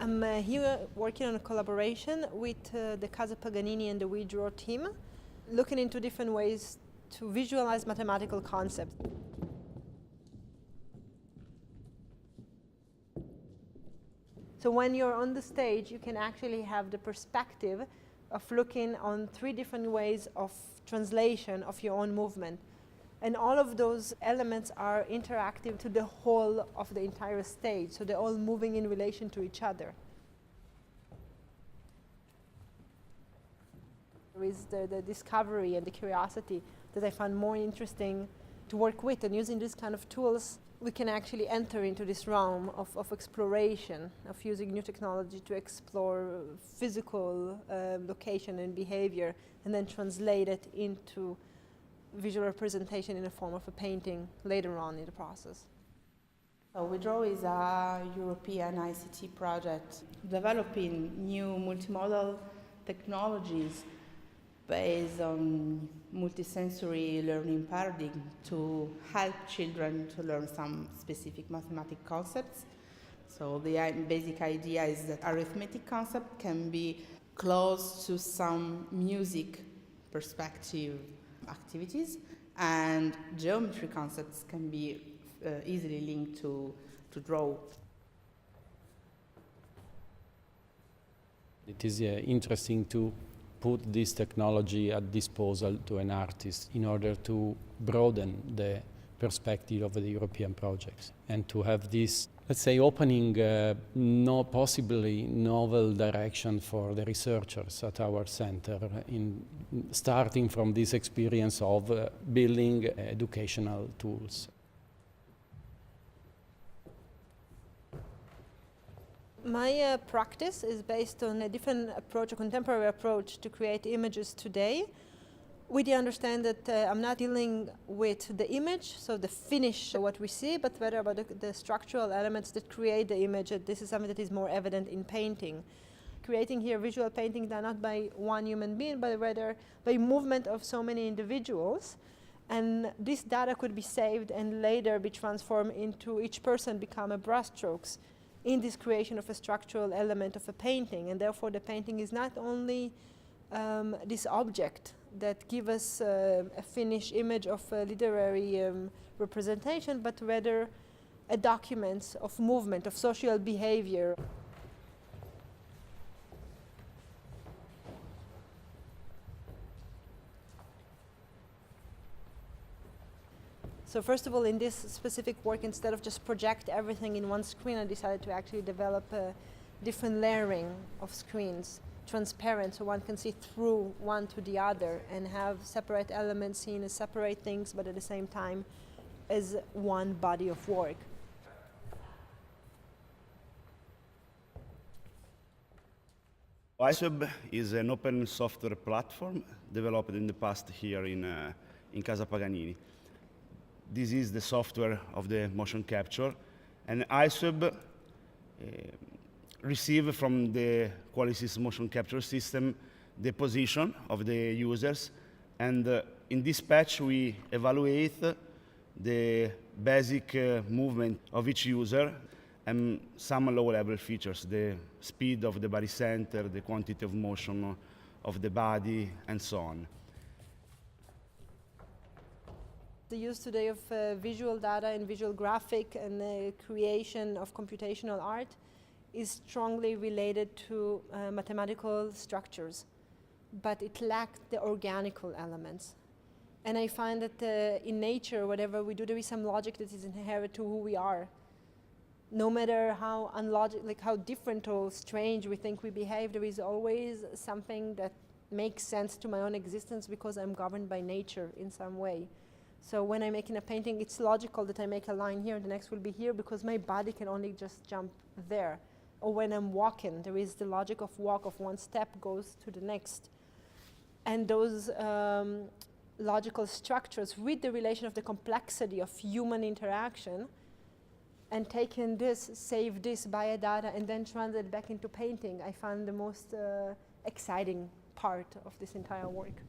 I'm here working on a collaboration with the Casa Paganini and the We Draw team, looking into different ways to visualize mathematical concepts. So when you're on the stage, you can actually have the perspective of looking on 3 different ways of translation of your own movement. And all of those elements are interactive to the whole of the entire stage, so they're all moving in relation to each other. There is the discovery and the curiosity that I find more interesting to work with, and using these kind of tools, we can actually enter into this realm of exploration, of using new technology to explore physical location and behavior, and then translate it into visual representation in the form of a painting later on in the process. So We Draw is a European ICT project developing new multimodal technologies based on multisensory learning paradigm to help children to learn some specific mathematical concepts. So the basic idea is that arithmetic concept can be close to some music perspective activities, and geometry concepts can be easily linked to draw. It is interesting to put this technology at disposal to an artist in order to broaden the perspective of the European projects and to have this, let's say, opening possibly novel direction for the researchers at our center, in starting from this experience of building educational tools. My practice is based on a different approach, a contemporary approach to create images today, with the understanding that I'm not dealing with the image, so the finish, what we see, but rather about the structural elements that create the image. This is something that is more evident in painting. Creating here visual paintings done not by one human being, but rather by movement of so many individuals. And this data could be saved and later be transformed into each person become a brushstrokes in this creation of a structural element of a painting. And therefore the painting is not only this object that gives us a finished image of a literary representation, but rather a document of movement, of social behavior. So first of all, in this specific work, instead of just project everything in one screen, I decided to actually develop a different layering of screens, transparent, so one can see through one to the other and have separate elements seen as separate things, but at the same time as one body of work. iSub is an open software platform developed in the past here in Casa Paganini. This is the software of the motion capture, and iSub receive from the Qualisys motion capture system the position of the users, and in this patch we evaluate the basic movement of each user and some low-level features, the speed of the body center, the quantity of motion of the body, and so on. The use today of visual data and visual graphic and the creation of computational art is strongly related to mathematical structures, but it lacks the organical elements. And I find that in nature, whatever we do, there is some logic that is inherent to who we are. No matter how how different or strange we think we behave, there is always something that makes sense to my own existence because I'm governed by nature in some way. So when I'm making a painting, it's logical that I make a line here and the next will be here because my body can only just jump there. Or when I'm walking, there is the logic of walk, of one step goes to the next. And those logical structures with the relation of the complexity of human interaction, and taking this, save this biodata, and then translate it back into painting, I found the most exciting part of this entire work.